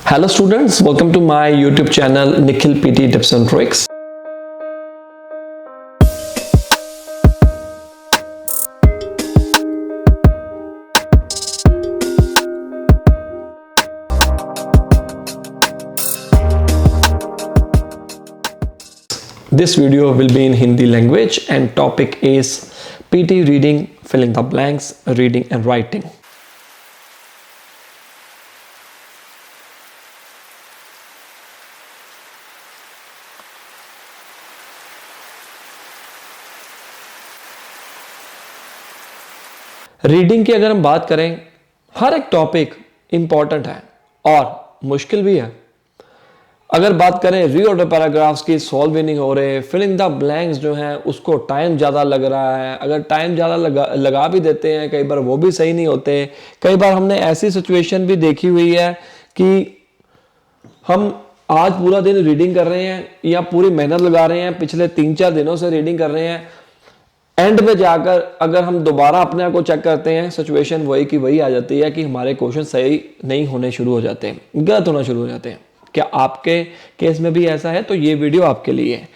Hello students, welcome to my YouTube channel Nikhil PT Tips and Tricks. This video will be in Hindi language and topic is PT reading, filling the blanks, reading and writing. Reading की अगर हम बात करें, हर एक topic important है और मुश्किल भी है। अगर बात करें रीऑर्डर पैराग्राफ्स की, सॉल्व भी नहीं हो रहे, फिलिंग द ब्लैंक्स जो हैं उसको टाइम ज़्यादा लग रहा है। अगर टाइम ज़्यादा लगा भी देते हैं, कई बार वो भी सही नहीं होते। कई बार हमने ऐसी सिचुएशन भी देखी हुई है कि हम आज पूरा दिन रीडिंग कर रहे हैं या पूरी मेहनत लगा रहे हैं, पिछले 3-4 दिनों से रीडिंग कर रहे हैं, एंड में जाकर अगर हम दोबारा अपने आप को चेक करते हैं, सिचुएशन वही की वही आ जाती है कि हमारे क्वेश्चन सही नहीं होने शुरू हो जाते हैं, गलत होना शुरू हो जाते हैं। क्या आपके केस में भी ऐसा है? तो ये वीडियो आपके लिए है।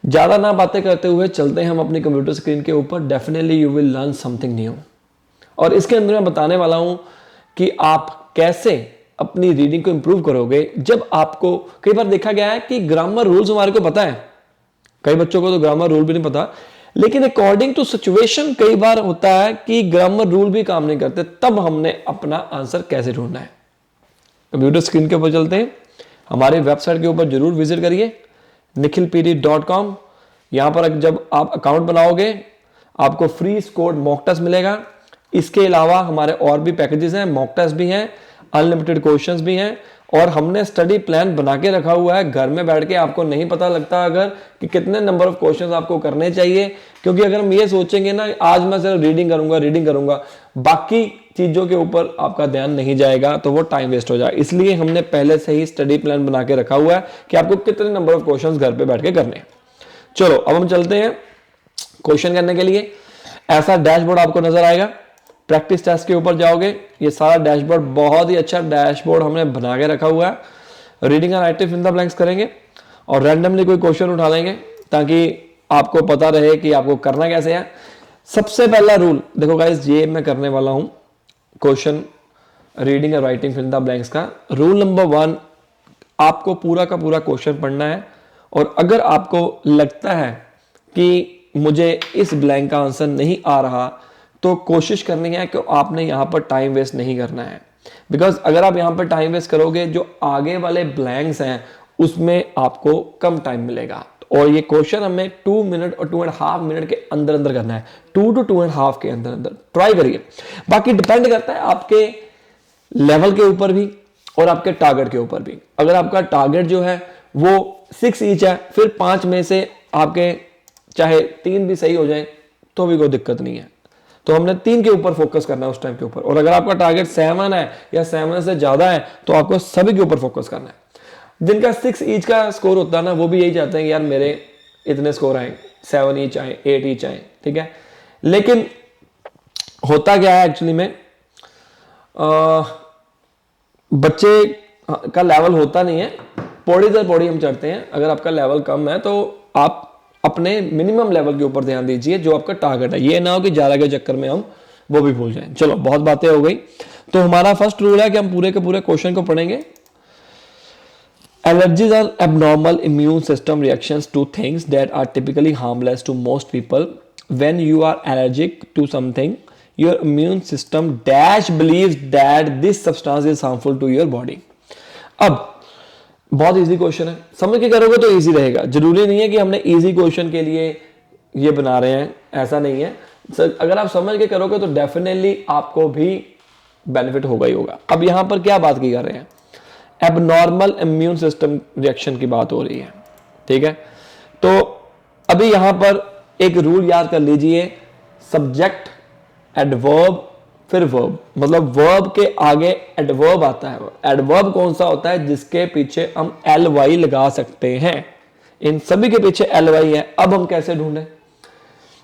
ज़्यादा ना बातें करते हुए चलते हैं हम अपनी कंप्यूटर स्क्रीन के ऊपर। Definitely you will learn something new. और इसके अंदर मैं बताने वाला हूँ कि आप कैसे अपनी रीडिंग को इम्प्रूव करोगे। जब आपको, कई बार देखा गया है कि ग्रामर रूल्स हमारे को पता है, कई बच्चों को तो ग्रामर रूल भी नहीं पता, लेकिन अकॉर्डिंग टू सिचुएशन कई बार होता है कि ग्रामर रूल भी काम नहीं करते। तब हमने अपना आंसर कैसे ढूंढना है। कंप्यूटर स्क्रीन के ऊपर चलते हैं, हमारे वेबसाइट के ऊपर जरूर विजिट करिए nikhilpt.com। यहां पर जब आप अकाउंट बनाओगे आपको फ्री स्कोर्ड मॉक टेस्ट मिलेगा। इसके अलावा हमारे और भी पैकेजेस हैं, मॉक टेस्ट भी हैं, अनलिमिटेड क्वेश्चंस भी हैं, और हमने स्टडी प्लान बना के रखा हुआ है। घर में बैठ के आपको नहीं पता लगता अगर कि कितने नंबर ऑफ क्वेश्चंस आपको करने चाहिए, क्योंकि अगर हम ये सोचेंगे ना आज मैं सिर्फ रीडिंग करूंगा, बाकी चीजों के ऊपर आपका ध्यान नहीं जाएगा, तो वो टाइम वेस्ट हो जाए। इसलिए हमने पहले से ही स्टडी प्लान बना के रखा हुआ है कि आपको कितने नंबर ऑफ क्वेश्चंस घर पे बैठ के करने हैं। चलो अब हम चलते हैं क्वेश्चन करने के लिए। ऐसा डैशबोर्ड आपको नजर आएगा। प्रैक्टिस टेस्ट के ऊपर जाओगे, ये सारा डैशबोर्ड, बहुत ही अच्छा डैशबोर्ड हमने बना के रखा हुआ है। Reading and writing fill the blanks करेंगे और रैंडमली कोई क्वेश्चन उठा लेंगे ताकि आपको पता रहे कि आपको करना कैसे है। सबसे पहला रूल देखो गाइस, ये मैं करने वाला हूं question reading and writing fill the blanks का। रूल नंबर 1, आपको पूरा का पूरा क्वेश्चन पढ़ना है, और अगर आपको लगता है कि मुझे इस ब्लैंक का आंसर नहीं आ रहा तो कोशिश करनी है कि आपने यहाँ पर टाइम वेस्ट नहीं करना है। बिकॉज अगर आप यहाँ पर टाइम वेस्ट करोगे, जो आगे वाले ब्लैंक्स हैं उसमें आपको कम टाइम मिलेगा। और ये क्वेश्चन हमें 2 मिनट और 2.5 मिनट के अंदर अंदर करना है, 2 to 2.5 के अंदर अंदर ट्राई करिए। बाकी डिपेंड करता है आपके लेवल के ऊपर भी और आपके टारगेट के ऊपर भी। अगर आपका टारगेट जो है वो 6 ईच है, फिर 5 में से आपके चाहे 3 भी सही हो जाए तो भी कोई दिक्कत नहीं है। तो हमने 3 के ऊपर फोकस करना है उस टाइम के ऊपर। और अगर आपका टारगेट 7 है या 7 से ज्यादा है तो आपको सभी के ऊपर फोकस करना है। जिनका 6 ईच का स्कोर होता है ना, वो भी यही चाहते हैं कि यार मेरे इतने स्कोर आए, 7 ईच आए, 8 ईच आए, ठीक है। लेकिन होता क्या है एक्चुअली में, बच्चे का लेवल होता नहीं है, पौड़ी दर पौड़ी हम चढ़ते हैं। अगर आपका लेवल कम है तो आप अपने मिनिमम लेवल के ऊपर ध्यान दीजिए, जो आपका टारगेट है। ये ना हो कि ज़्यादा के चक्कर में हम वो भी भूल जाएं। चलो बहुत बातें हो गई। तो हमारा फर्स्ट रूल है कि हम पूरे के पूरे क्वेश्चन को पढ़ेंगे। Allergies are abnormal immune system reactions to things that are typically harmless to most people. When you are allergic to something, your immune system dash believes that this substance is harmful to your body. अब बहुत easy question है, समझ के करोगे तो easy रहेगा। जरूरी नहीं है कि हमने इजी क्वेश्चन के लिए ये बना रहे हैं, ऐसा नहीं है। अगर आप समझ के करोगे तो डेफिनेटली आपको भी बेनिफिट होगा ही होगा। अब यहां पर क्या बात की कर रहे हैं, एबनॉर्मल इम्यून सिस्टम रिएक्शन की बात हो रही है, ठीक है। तो अभी यहां पर एक रूल याद कर लीजिए, सब्जेक्ट, एडवर्ब, फिर वर्ब। मतलब वर्ब के आगे एडवर्ब आता है। एडवर्ब कौन सा होता है? जिसके पीछे हम ly लगा सकते हैं। इन सभी के पीछे ly है। अब हम कैसे ढूंढें?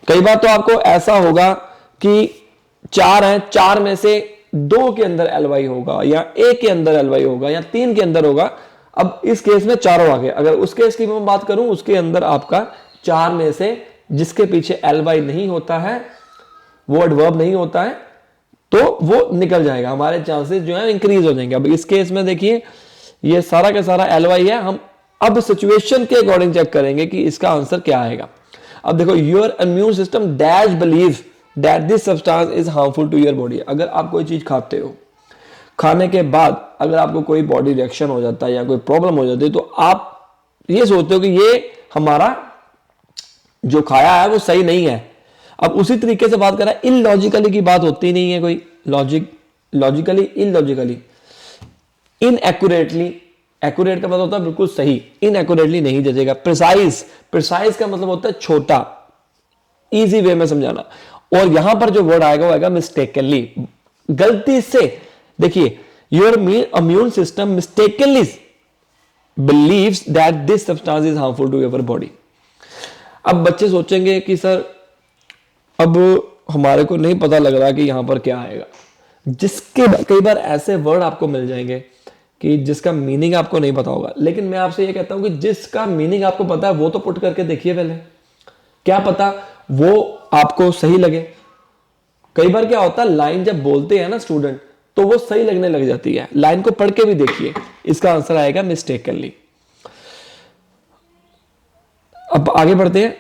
कई बार तो आपको ऐसा होगा कि 4 हैं, 4 में से 2 के अंदर एलवाई होगा या 1 के अंदर एलवाई होगा या 3 के अंदर होगा। अब इस केस में चारों आ गए। अगर उस केस की मैं बात करूं, उसके अंदर आपका 4 में से जिसके पीछे एलवाई नहीं होता है, वो एडवर्ब नहीं होता है, तो वो निकल जाएगा, हमारे चांसेस जो है इंक्रीज हो जाएंगे। अब इस केस में देखिए ये सारा का सारा एलवाई है। हम अब सिचुएशन के अकॉर्डिंग चेक करेंगे कि इसका आंसर क्या आएगा। अब देखो, your immune system dash believe that this substance is harmful to your body. अगर आप कोई चीज खाते हो, खाने के बाद अगर आपको कोई बॉडी रिएक्शन हो जाता है या कोई प्रॉब्लम हो जाती है, तो आप ये सोचते हो कि ये हमारा जो खाया है वो सही नहीं है। अब उसी तरीके से बात करें, इलॉजिकली की बात होती नहीं है कोई, लॉजिकली, इलॉजिकली, इनएक्यूरेटली। एक्यूरेट का मतलब होता है बिल्कुल सही, इनएक्यूरेटली नहीं जजेगा। प्रिसाइज, प्रिसाइज का मतलब होता है छोटा, इजी वे में समझाना। और यहां पर जो वर्ड आएगा वो आएगा मिस्टेकनली, गलती से। देखिए, your immune system mistakenly believes that this substance is harmful to your body. अब बच्चे सोचेंगे कि सर अब हमारे को नहीं पता लग रहा कि यहां पर क्या आएगा। जिसके कई बार ऐसे वर्ड आपको मिल जाएंगे कि जिसका मीनिंग आपको नहीं पता होगा, लेकिन मैं आपसे ये कहता हूं कि जिसका मीनिंग आपको पता है वो तो पुट करके देखिए पहले, क्या पता वो आपको सही लगे। कई बार क्या होता है, लाइन जब बोलते हैं ना स्टूडेंट, तो वो सही लगने लग जाती है। लाइन को पढ़ के भी देखिए, इसका आंसर आएगा मिस्टेकनली। अब आगे बढ़ते हैं।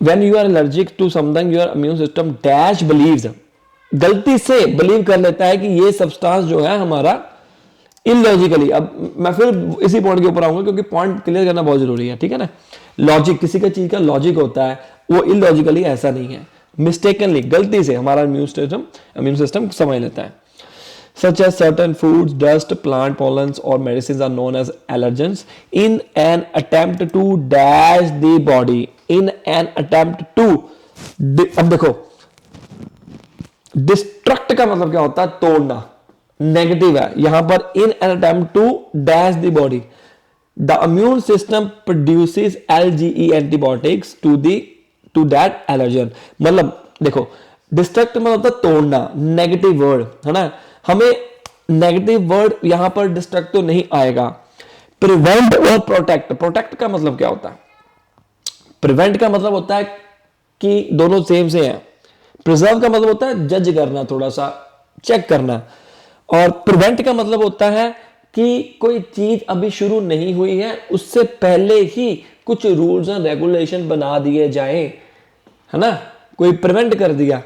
When you are allergic to something, your immune system dash believes, गलती से बिलीव कर लेता है कि ये सब्सटेंस जो है हमारा इलॉजिकली। अब मैं फिर इसी पॉइंट के ऊपर आऊंगा क्योंकि पॉइंट क्लियर करना बहुत जरूरी है, ठीक है ना। लॉजिक, किसी का चीज का लॉजिक होता है, वो इलॉजिकली ऐसा नहीं है। मिस्टेकनली, गलती से हमारा इम्यून सिस्टम समझ लेता है। Such as certain foods, dust, plant pollens or medicines are known as allergens in an attempt to dash the body. In an attempt to, अब देखो, डिस्ट्रक्ट का मतलब क्या होता है, तोड़ना, नेगेटिव है। यहां पर in an attempt to dash the body, the immune system produces IgE antibiotics to that allergen। मतलब देखो, डिस्ट्रक्ट मतलब होता है तोड़ना, नेगेटिव वर्ड है ना। हमें नेगेटिव वर्ड यहां पर डिस्ट्रक्ट तो नहीं आएगा। प्रिवेंट और प्रोटेक्ट, प्रोटेक्ट का मतलब क्या होता है, प्रिवेंट का मतलब होता है कि दोनों सेम से हैं। प्रिजर्व का मतलब होता है जज करना, थोड़ा सा चेक करना। और प्रिवेंट का मतलब होता है कि कोई चीज अभी शुरू नहीं हुई है, उससे पहले ही कुछ रूल्स एंड रेगुलेशन बना दिए जाए, है ना। कोई प्रिवेंट कर दिया,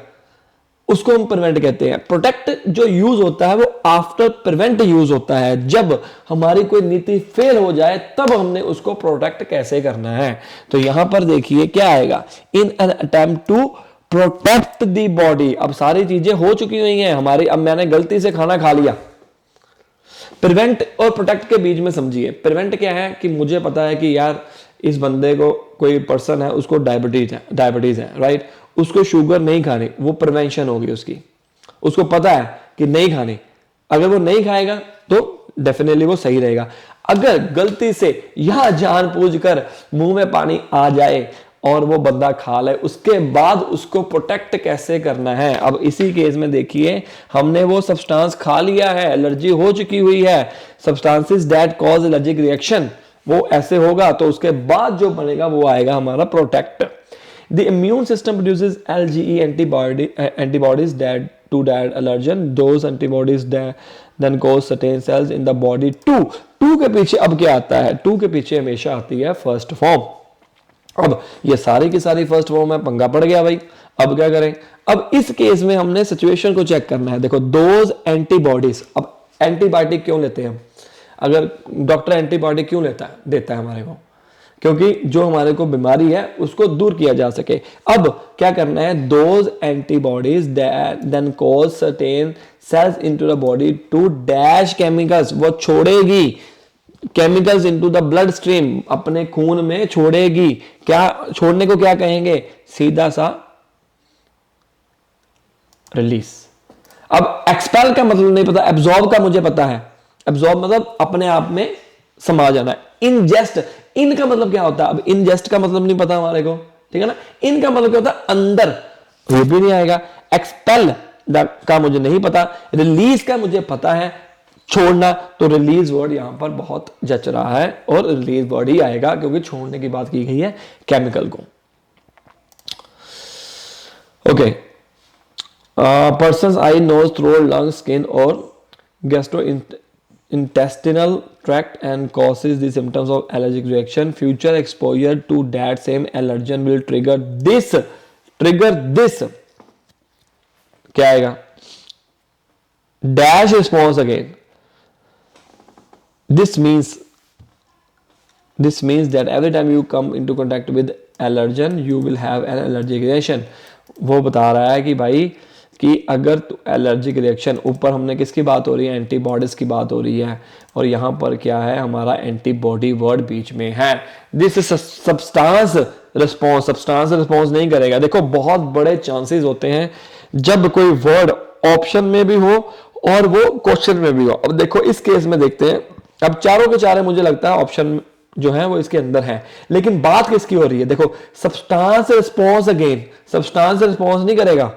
उसको हम प्रिवेंट कहते हैं। प्रोटेक्ट जो यूज होता है वो आफ्टर प्रिवेंट यूज होता है। जब हमारी कोई नीति फेल हो जाए तब हमने उसको प्रोटेक्ट कैसे करना है। तो यहां पर देखिए क्या आएगा, in an attempt to protect the body. अब सारी चीजें हो चुकी हुई हैं हमारी, अब मैंने गलती से खाना खा लिया। प्रिवेंट और प्रोटेक्ट के बीच में समझिए, प्रिवेंट क्या है कि मुझे पता है कि यार इस बंदे को, कोई पर्सन है उसको डायबिटीज है राइट, उसको शुगर नहीं खानी, वो प्रिवेंशन होगी उसकी। उसको पता है कि नहीं खानी, अगर वो नहीं खाएगा तो डेफिनेटली वो सही रहेगा। अगर गलती से या जानबूझकर मुंह में पानी आ जाए और वो बंदा खा ले, उसके बाद उसको प्रोटेक्ट कैसे करना है। अब इसी केस में देखिए, हमने वो सब्सटेंस खा लिया है, एलर्जी हो चुकी हुई है, substances that cause allergic reaction, वो ऐसे होगा तो उसके बाद जो बनेगा वो आएगा हमारा protect. The immune system produces IgE antibodies to that allergen. Those antibodies then cause certain cells in the body to। To के पीछे अब क्या आता है, टू के पीछे हमेशा आती है फर्स्ट फॉर्म। अब ये सारी की सारी फर्स्ट फॉर्म है, पंगा पड़ गया भाई। अब क्या करें, अब इस केस में हमने सिचुएशन को चेक करना है। देखो, दोज एंटीबॉडीज, अब एंटीबायोटिक क्यों लेते हैं हम, अगर डॉक्टर एंटीबायोटिक क्यों देता है हमारे को, क्योंकि जो हमारे को बीमारी है उसको दूर किया जा सके। अब क्या करना है, those antibodies then cause certain cells into the body to dash chemicals, वो छोड़ेगी chemicals into the blood stream, अपने खून में छोड़ेगी। क्या छोड़ने को क्या कहेंगे, सीधा सा रिलीज। अब एक्सपेल का मतलब नहीं पता, एब्जॉर्ब का मुझे पता है। एब्जॉर्ब मतलब अपने आप में समा जाना। इनजेस्ट, इन का मतलब क्या होता है, अब इनजेस्ट का मतलब नहीं पता हमारे को, ठीक है ना। इन का मतलब क्या होता है, अंदर, ये भी नहीं आएगा। एक्सपेल, का मुझे नहीं पता, रिलीज का मुझे पता है, छोड़ना, तो रिलीज वर्ड यहां पर बहुत जच रहा है और रिलीज वर्ड ही आएगा क्योंकि छोड़ने की बात की गई है केमिकल को। ओके, पर्सन्स आई, नोज, थ्रोट, लंग, स्किन और gastrointestinal tract and causes the symptoms of allergic reaction. Future exposure to that same allergen will trigger this क्या आएगा, dash response again. This means that every time you come into contact with allergen you will have an allergic reaction. वो बता रहा है कि भाई कि अगर तो एलर्जिक रिएक्शन, ऊपर हमने किसकी बात हो रही है, एंटीबॉडीज की बात हो रही है, और यहाँ पर क्या है, हमारा एंटीबॉडी वर्ड बीच में है। दिस इज सब्सटेंस रिस्पॉन्स नहीं करेगा। देखो बहुत बड़े चांसेस होते हैं जब कोई वर्ड ऑप्शन में भी हो और वो क्वेश्चन में भी हो। अब देखो इस केस में देखते हैं, अब चारों के चारे मुझे लगता है ऑप्शन जो है वो इसके अंदर है, लेकिन बात किसकी हो रही है, देखो substance response again, substance response नहीं करेगा।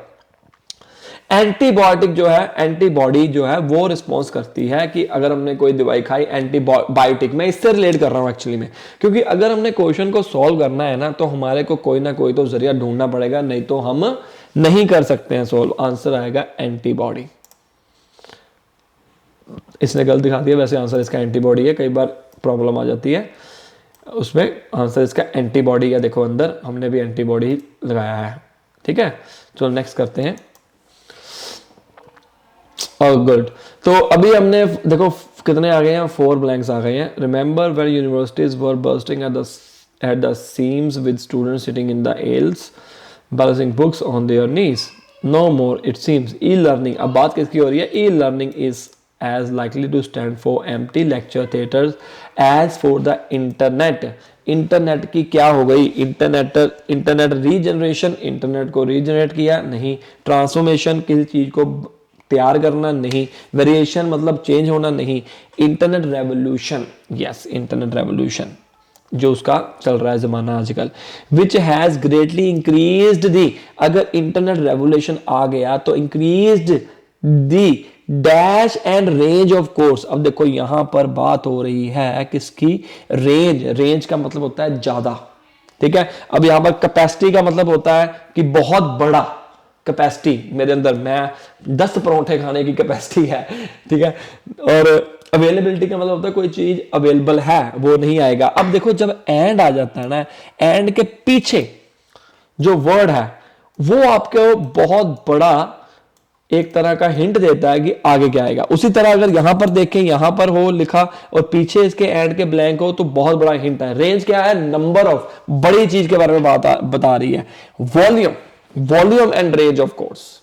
एंटीबायोटिक जो है, एंटीबॉडी जो है वो रिस्पॉन्स करती है कि अगर हमने कोई दवाई खाई, एंटीबायोटिक, मैं इससे रिलेट कर रहा हूं एक्चुअली में, क्योंकि अगर हमने क्वेश्चन को सॉल्व करना है ना तो हमारे को कोई ना कोई तो जरिया ढूंढना पड़ेगा, नहीं तो हम नहीं कर सकते हैं सॉल्व। आंसर आएगा एंटीबॉडी। इसने गलत दिखा दिया, वैसे आंसर इसका एंटीबॉडी है, कई बार प्रॉब्लम आ जाती है उसमें, आंसर इसका एंटीबॉडी है। देखो अंदर हमने भी एंटीबॉडी लगाया है, ठीक है। चलो नेक्स्ट करते हैं। गुड, तो अभी हमने देखो कितने आ गए हैं, 4 ब्लैंक्स आ गए हैं। Remember when universities were bursting at the seams with students sitting in the aisles balancing books on their knees, no more it seems e learning. अब बात किसकी हो रही है, e learning is as likely to stand for empty lecture theaters as for the internet। Internet की क्या हो गई, इंटरनेट रीजनरेशन, इंटरनेट को रीजनरेट किया नहीं, ट्रांसफॉर्मेशन किसी चीज को तैयार करना नहीं, वेरिएशन मतलब चेंज होना नहीं, internet revolution, yes internet revolution जो उसका चल रहा है जमाना आजकल, विच हैज ग्रेटली इंक्रीज्ड दी। अगर इंटरनेट रेवोल्यूशन आ गया तो increased the dash and range of course. अब देखो यहां पर बात हो रही है किसकी, रेंज का मतलब होता है ज्यादा, ठीक है। अब यहां पर कैपेसिटी का मतलब होता है कि बहुत बड़ा कैपेसिटी, मेरे अंदर मैं 10 परोठे खाने की कैपेसिटी है, ठीक है। और अवेलेबिलिटी का मतलब होता है कोई चीज अवेलेबल है, वो नहीं आएगा। अब देखो जब एंड आ जाता है ना, एंड के पीछे जो वर्ड है वो आपको बहुत बड़ा एक तरह का हिंट देता है कि आगे क्या आएगा। उसी तरह अगर यहां पर देखें, यहां पर हो लिखा और पीछे इसके एंड के ब्लैंक हो तो बहुत बड़ा हिंट है। रेंज क्या है, नंबर ऑफ, बड़ी चीज के बारे में बता रही है। Volume and range of course,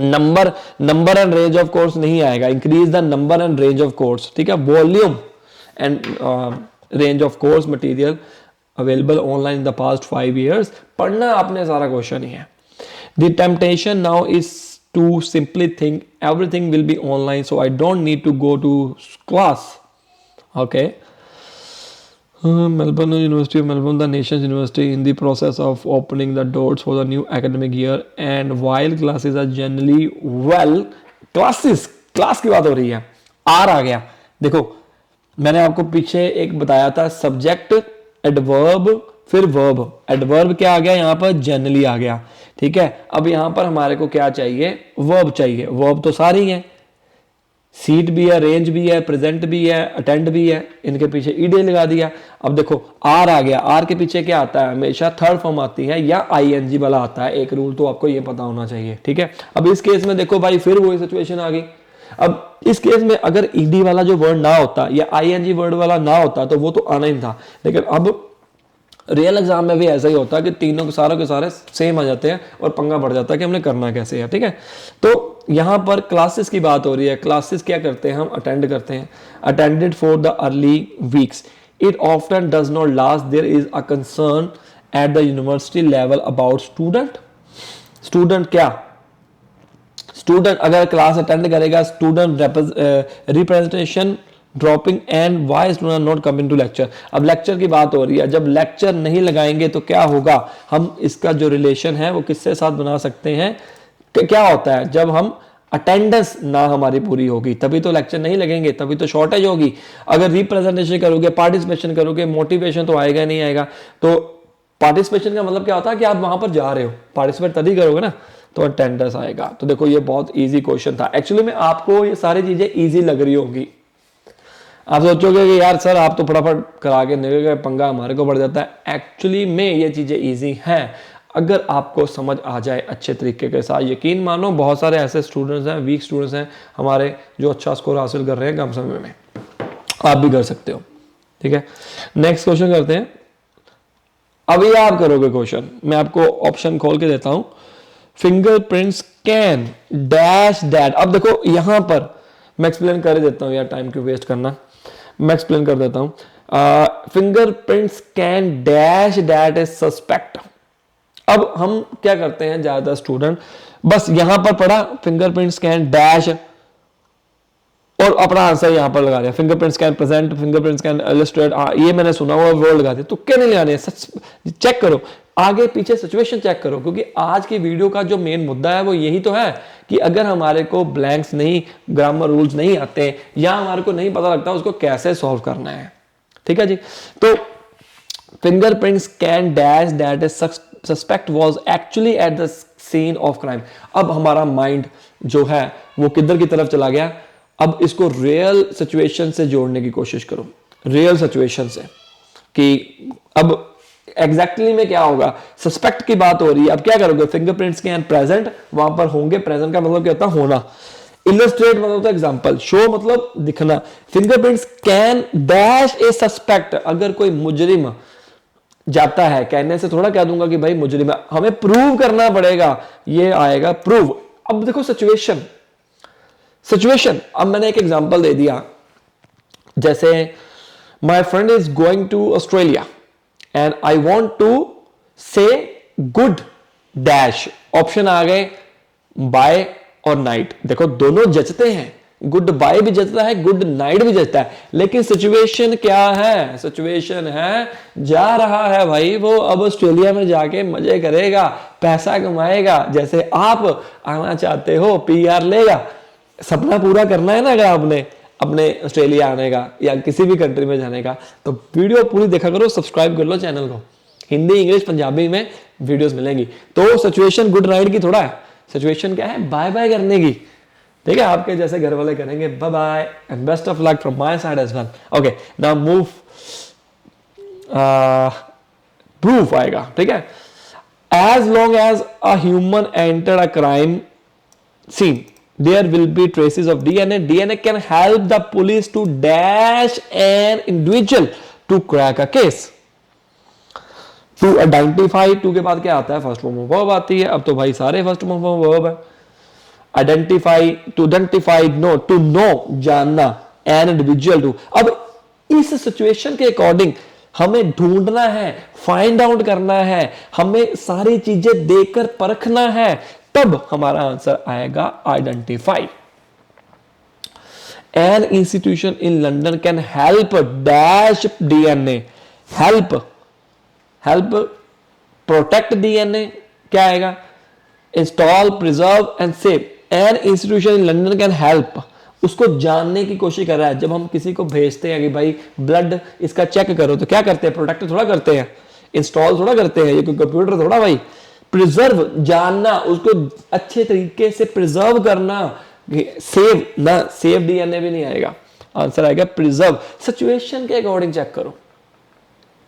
number and range of course नहीं आएगा, increase the number and range of course, ठीक है। Volume and range of course material available online in the past 5 years। पढ़ना आपने सारा क्वेश्चन ही है। The temptation now is to simply think everything will be online, so I don't need to go to class. Okay. Melbourne University of Melbourne, the nation's university, in the process of opening the doors for the new academic year, and while classes are generally class की बात हो रही है, are आ गया। देखो मैंने आपको पीछे एक बताया था, सब्जेक्ट एडवर्ब फिर वर्ब, एडवर्ब क्या आ गया यहाँ पर, जनरली आ गया, ठीक है। अब यहां पर हमारे को क्या चाहिए, वर्ब चाहिए। वर्ब तो सारी हैं, सीट भी है, रेंज भी है, प्रेजेंट भी है, अटेंड भी है, इनके पीछे ईडी लगा दिया। अब देखो आर आ गया, आर के पीछे क्या आता है, हमेशा थर्ड फॉर्म आती है या आईएनजी वाला आता है। एक रूल तो आपको ये पता होना चाहिए, ठीक है। अब इस केस में देखो भाई फिर वही सिचुएशन आ गई। अब इस केस में अगर ईडी वाला जो वर्ड ना होता या आईएनजी वर्ड वाला ना होता तो वो तो आना ही था, लेकिन अब रियल एग्जाम में भी ऐसा ही होता है कि तीनों सारों के सारे सेम आ जाते हैं और पंगा बढ़ जाता है कि हमने करना कैसे है, ठीक है। तो यहाँ पर क्लासेस की बात हो रही है। क्लासेस क्या करते हैं, हम अटेंड करते हैं, attended for the early weeks, it often does not last, there is a concern at the university level about student क्या, स्टूडेंट अगर क्लास अटेंड करेगा, student representation dropping and why student not coming to lecture. अब lecture की बात हो रही है, जब लेक्चर नहीं लगाएंगे तो क्या होगा, हम इसका जो रिलेशन है वो किससे साथ बना सकते हैं, क्या होता है जब हम अटेंडेंस ना हमारी पूरी होगी तभी तो लेक्चर नहीं लगेंगे, तभी तो शॉर्टेज होगी। अगर रिप्रेजेंटेशन करोगे, पार्टिसिपेशन करोगे, मोटिवेशन तो आएगा नहीं आएगा। तो पार्टिसिपेशन का मतलब क्या होता है कि आप वहां पर जा रहे हो, पार्टिसिपेट तभी करोगे ना तो अटेंडेंस आएगा। तो देखो ये बहुत इजी क्वेश्चन था। एक्चुअली में आपको ये सारी चीजें इजी लग रही होंगी, आप सोचोगे कि यार सर आप तो फटाफट करा के निकल गए, पंगा हमारे को पड़ जाता है। एक्चुअली में ये चीजें इजी हैं अगर आपको समझ आ जाए अच्छे तरीके के साथ। यकीन मानो बहुत सारे ऐसे स्टूडेंट्स हैं, वीक स्टूडेंट्स हैं हमारे, जो अच्छा स्कोर हासिल कर रहे हैं कम समय में। आप भी कर सकते हो, ठीक है। नेक्स्ट क्वेश्चन करते हैं। अभी आप करोगे क्वेश्चन, मैं आपको ऑप्शन खोल के देता हूं। Fingerprints can dash that. अब देखो यहां पर मैं एक्सप्लेन कर देता हूं यार, टाइम क्यों वेस्ट करना, मैं एक्सप्लेन कर देता हूं। Fingerprints can dash that is suspect. अब हम क्या करते हैं ज्यादा स्टूडेंट, बस यहां पर पढ़ा फिंगरप्रिंट्स कैन डैश और अपना आंसर यहां पर लगा दिया। Fingerprints can present, fingerprints can illustrate, ये मैंने सुना हुआ वर्ड लगा दिया। तुक्के नहीं लगाने, सच चेक करो, आगे पीछे सिचुएशन चेक करो, क्योंकि आज की वीडियो का जो मेन मुद्दा है वो यही तो है कि अगर हमारे को ब्लैंक्स नहीं, ग्रामर रूल्स नहीं आते या हमारे को नहीं पता लगता उसको कैसे सॉल्व करना है, ठीक है जी। तो fingerprints can dash that is suspect was actually at the scene of crime. अब हमारा माइंड जो है वो किधर की तरफ चला गया। अब इसको रियल सिचुएशन से जोड़ने की कोशिश करो, रियल सिचुएशन से, कि अब एग्जैक्टली में क्या होगा। सस्पेक्ट की बात हो रही है, अब क्या करोगे, फिंगरप्रिंट्स कैन प्रेजेंट, वहां पर होंगे, प्रेजेंट का मतलब क्या होता है होना, इलस्ट्रेट मतलब होता है एग्जांपल, शो मतलब दिखना। Fingerprints can dash A suspect, अगर कोई मुजरिम जाता है, कहने से थोड़ा कह दूंगा कि भाई मुजरिम है, हमें प्रूव करना पड़ेगा, ये आएगा प्रूव। अब देखो सिचुएशन, सिचुएशन, अब मैंने एक एग्जांपल दे दिया, जैसे my friend is going to Australia and I want to say good dash. Option आ गए बाय और नाइट। देखो दोनों जचते हैं, गुड बाय भी जचता है, गुड नाइट भी जचता है, लेकिन सिचुएशन क्या है, सिचुएशन है जा रहा है भाई वो अब ऑस्ट्रेलिया में जाके मजे करेगा, पैसा कमाएगा। जैसे आप आना चाहते हो, पीआर लेगा, सपना पूरा करना है ना अगर आपने अपने ऑस्ट्रेलिया आने का या किसी भी कंट्री में जाने का, तो वीडियो पूरी देखा करो, सब्सक्राइब कर लो चैनल को, हिंदी इंग्लिश पंजाबी में वीडियोस मिलेंगी। तो सिचुएशन गुड नाइट की थोड़ा है, सिचुएशन क्या है बाय बाय करने की, ठीक है। आपके जैसे घर वाले करेंगे bye bye and best of luck from my side as well. Okay now move, proof आएगा, ठीक है। As long as a human enter a crime scene, there will be traces of DNA. DNA can help the police to dash an individual to crack a case. To identify, to के बाद क्या आता है, first form of verb आती है। अब तो भाई सारे फर्स्ट फॉर्म ऑफ वर्ब है। Identify, to identify, know, to know जानना, एन इंडिविजुअल टू। अब इस सिचुएशन के अकॉर्डिंग हमें ढूंढना है, फाइंड आउट करना है, हमें सारी चीजें देखकर परखना है, तब हमारा आंसर आएगा identify. An institution in London can help dash DNA, help, help protect DNA, क्या आएगा, install, preserve and save. An institution in London can help, उसको जानने की कोशिश कर रहा है। जब हम किसी को भेजते हैं कि भाई ब्लड इसका चेक करो, तो क्या करते हैं, प्रोटेक्ट थोड़ा करते हैं, इंस्टॉल थोड़ा करते हैं, ये कोई कंप्यूटर थोड़ा भाई। प्रिजर्व जानना, उसको अच्छे तरीके से प्रिजर्व करना, सेव ना, सेव डीएनए भी नहीं आएगा, आंसर आएगा प्रिजर्व। सिचुएशन के अकॉर्डिंग चेक करो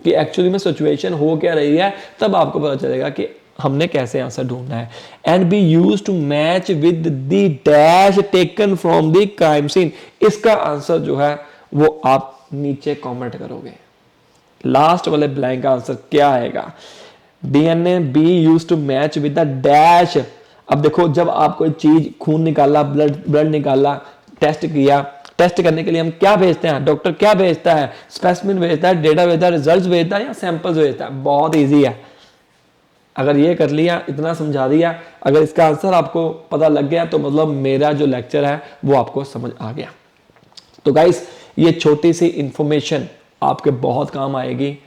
कि एक्चुअली में सिचुएशन हो क्या रही है, तब आपको पता चलेगा कि हमने कैसे आंसर ढूंढना है। And be use to match with the dash taken from the crime scene, इसका आंसर जो है वो आप नीचे कमेंट करोगे। लास्ट वाले ब्लैंक का आंसर क्या आएगा, DNA be use to match with the dash. अब देखो जब आप कोई चीज, खून निकाला, ब्लड निकाला, टेस्ट किया, टेस्ट करने के लिए हम क्या भेजते हैं, डॉक्टर क्या भेजता है, स्पेसिमेन भेजता है, डेटा भेजता है, रिजल्ट्स भेजता है या सैंपल्स भेजता है। बहुत इजी है, अगर ये कर लिया, इतना समझा दिया, अगर इसका आंसर आपको पता लग गया तो मतलब मेरा जो लेक्चर है वो आपको समझ आ गया। तो गाइस ये छोटी सी इंफॉर्मेशन आपके बहुत काम आएगी।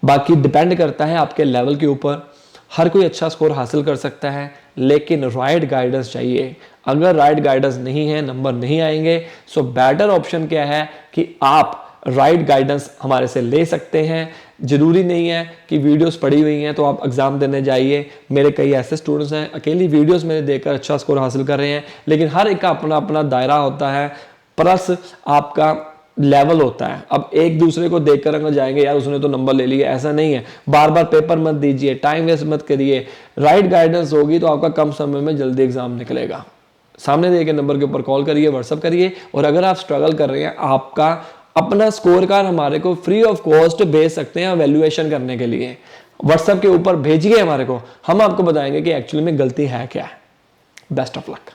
बाकी डिपेंड करता है आपके लेवल के ऊपर, हर कोई अच्छा स्कोर हासिल कर सकता है, लेकिन राइट गाइडेंस चाहिए। अगर राइट गाइडेंस नहीं है, नंबर नहीं आएंगे। सो बेटर ऑप्शन क्या है कि आप राइट गाइडेंस हमारे से ले सकते हैं। जरूरी नहीं है कि वीडियोस पड़ी हुई हैं तो आप एग्जाम देने जाइए। मेरे कई ऐसे स्टूडेंट्स हैं अकेली वीडियोस मैंने देखकर अच्छा स्कोर हासिल कर रहे हैं, लेकिन हर एक का अपना अपना दायरा होता है, प्लस आपका लेवल होता है। अब एक दूसरे को देखकर अगर जाएंगे यार उसने तो नंबर ले लिया, ऐसा नहीं है। बार बार पेपर मत दीजिए, टाइम वेस्ट मत करिए। राइट गाइडेंस होगी तो आपका कम समय में जल्दी एग्जाम निकलेगा। सामने दिए गए नंबर के ऊपर कॉल करिए, व्हाट्सअप करिए। और अगर आप स्ट्रगल कर रहे हैं, आपका अपना स्कोर कार्ड हमारे को फ्री ऑफ कॉस्ट भेज सकते हैं वैल्यूएशन करने के लिए। व्हाट्सएप के ऊपर भेजिए हमारे को, हम आपको बताएंगे कि एक्चुअली में गलती है क्या है। Best of luck.